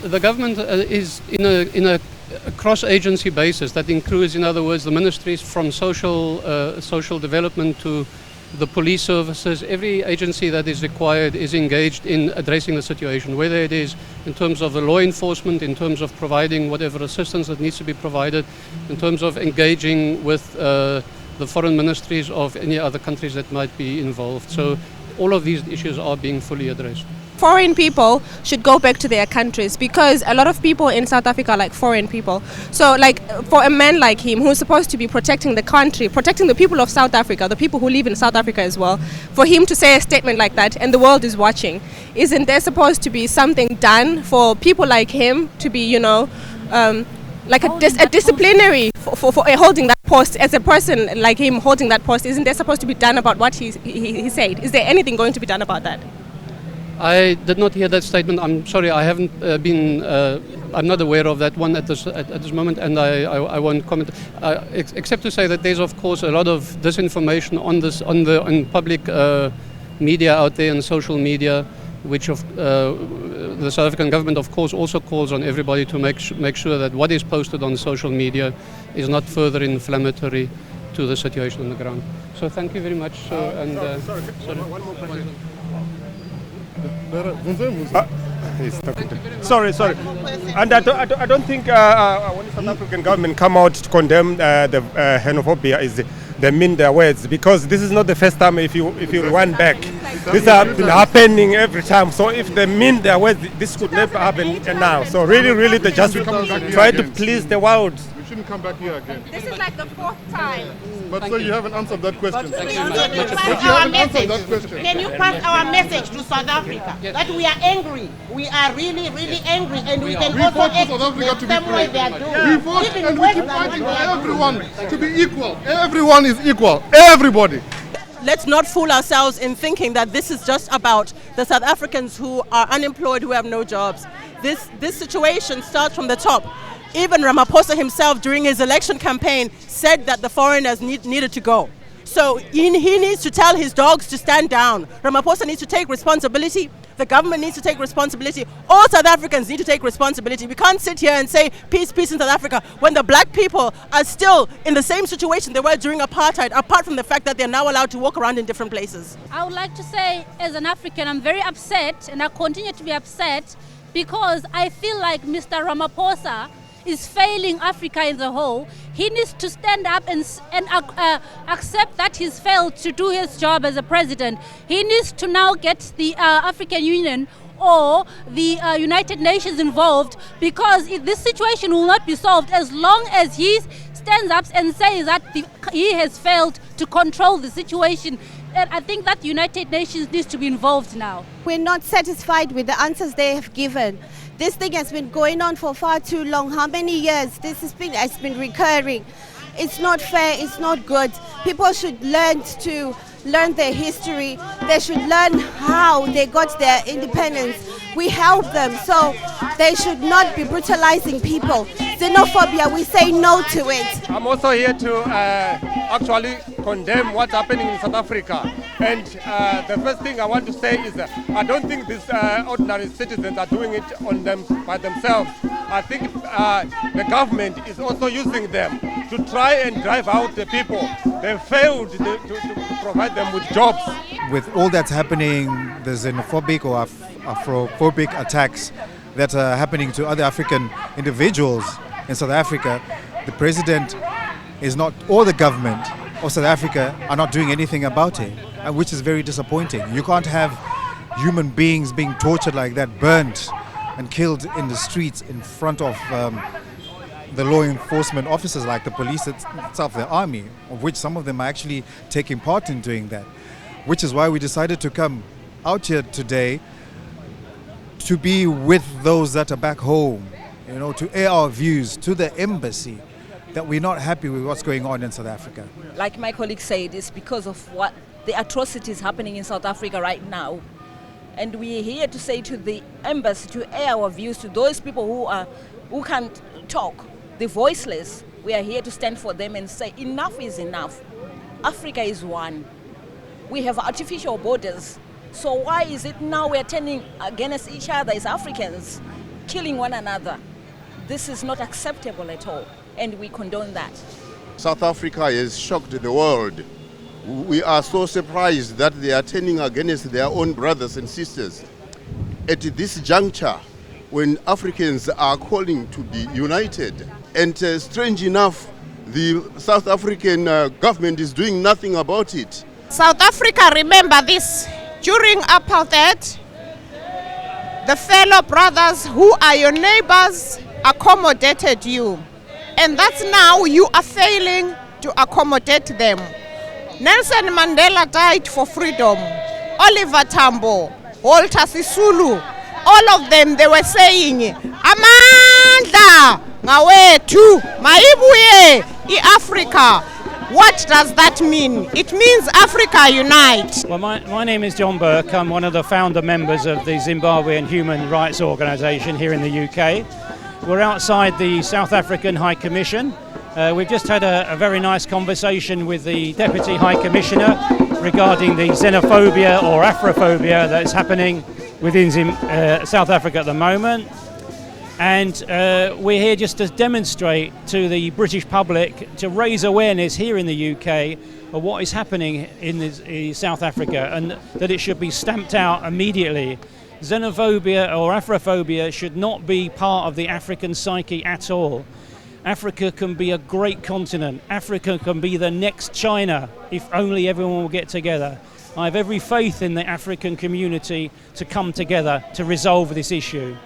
The government is in a cross-agency basis that includes, in other words, the ministries from social development to the police services. Every agency that is required is engaged in addressing the situation, whether it is in terms of the law enforcement, in terms of providing whatever assistance that needs to be provided, in terms of engaging with the foreign ministries of any other countries that might be involved. So all of these issues are being fully addressed. Foreign people should go back to their countries, because a lot of people in South Africa are like foreign people. So like for a man like him, who's supposed to be protecting the country, protecting the people of South Africa, the people who live in South Africa as well, for him to say a statement like that and the world is watching, isn't there supposed to be something done for people like him to be, like a disciplinary for holding that post? As a person like him holding that post, isn't there supposed to be done about what he said? Is there anything going to be done about that? I did not hear that statement. I'm sorry, I haven't I'm not aware of that one at this moment, and I won't comment, except to say that there's of course a lot of disinformation on public media out there and social media, which the South African government of course also calls on everybody to make sure that what is posted on social media is not further inflammatory to the situation on the ground. So thank you very much. One more question. Sorry. And I don't think when the South African government come out to condemn the xenophobia is they mean their words, because this is not the first time. If you rewind back, this has been happening every time. So if they mean their words, this could never happen now. So really, they just try to please the world. We shouldn't come back here again. This is like the fourth time. But so you haven't answered that question. Can you pass our message to South Africa that we are angry? We are really angry, and we can also act the same way they are doing. We vote and we keep fighting for everyone to be equal. Everyone is equal. Everybody. Let's not fool ourselves in thinking that this is just about the South Africans who are unemployed, who have no jobs. This situation starts from the top. Even Ramaphosa himself during his election campaign said that the foreigners needed to go. So he needs to tell his dogs to stand down. Ramaphosa needs to take responsibility. The government needs to take responsibility. All South Africans need to take responsibility. We can't sit here and say peace in South Africa when the black people are still in the same situation they were during apartheid, apart from the fact that they're now allowed to walk around in different places. I would like to say, as an African, I'm very upset, and I continue to be upset, because I feel like Mr. Ramaphosa is failing Africa as a whole. He needs to stand up and accept that he's failed to do his job as a president. He needs to now get the African Union or the United Nations involved, because this situation will not be solved as long as he stands up and says that he has failed to control the situation. And I think that the United Nations needs to be involved now. We're not satisfied with the answers they have given. This thing has been going on for far too long. How many years? This has been recurring. It's not fair, it's not good. People should learn their history. They should learn how they got their independence. We help them, so they should not be brutalizing people. xenophobia, we say no to it. I'm also here to actually condemn what's happening in South Africa. And the first thing I want to say is I don't think these ordinary citizens are doing it on them by themselves. I think the government is also using them to try and drive out the people. They failed to provide them with jobs. With all that's happening, the xenophobic or Afrophobic attacks that are happening to other African individuals in South Africa, the president is not, or the government of South Africa are not doing anything about it, which is very disappointing. You can't have human beings being tortured like that, burnt and killed in the streets in front of the law enforcement officers like the police itself, the army, of which some of them are actually taking part in doing that. Which is why we decided to come out here today to be with those that are back home, you know, to air our views to the embassy that we're not happy with what's going on in South Africa. Like my colleague said, it's because of what the atrocities happening in South Africa right now. And we're here to say to the embassy to air our views to those people who can't talk, the voiceless. We are here to stand for them and say enough is enough. Africa is one. We have artificial borders. So why is it now we're turning against each other as Africans, killing one another? This is not acceptable at all, and we condone that. South Africa has shocked the world. We are so surprised that they are turning against their own brothers and sisters. At this juncture, when Africans are calling to be united, and strange enough, the South African government is doing nothing about it. South Africa, remember this. During apartheid, the fellow brothers who are your neighbors accommodated you. And that's now you are failing to accommodate them. Nelson Mandela died for freedom. Oliver Tambo, Walter Sisulu, all of them, they were saying, Amandla, ngawethu, maibuye, i-Africa. What does that mean? It means Africa unite. Well, my name is John Burke. I'm one of the founder members of the Zimbabwe Human Rights Organisation here in the UK. We're outside the South African High Commission. We've just had a very nice conversation with the Deputy High Commissioner regarding the xenophobia or Afrophobia that's happening within South Africa at the moment. And we're here just to demonstrate to the British public, to raise awareness here in the UK of what is happening in South Africa, and that it should be stamped out immediately. Xenophobia or Afrophobia should not be part of the African psyche at all. Africa can be a great continent. Africa can be the next China if only everyone will get together. I have every faith in the African community to come together to resolve this issue.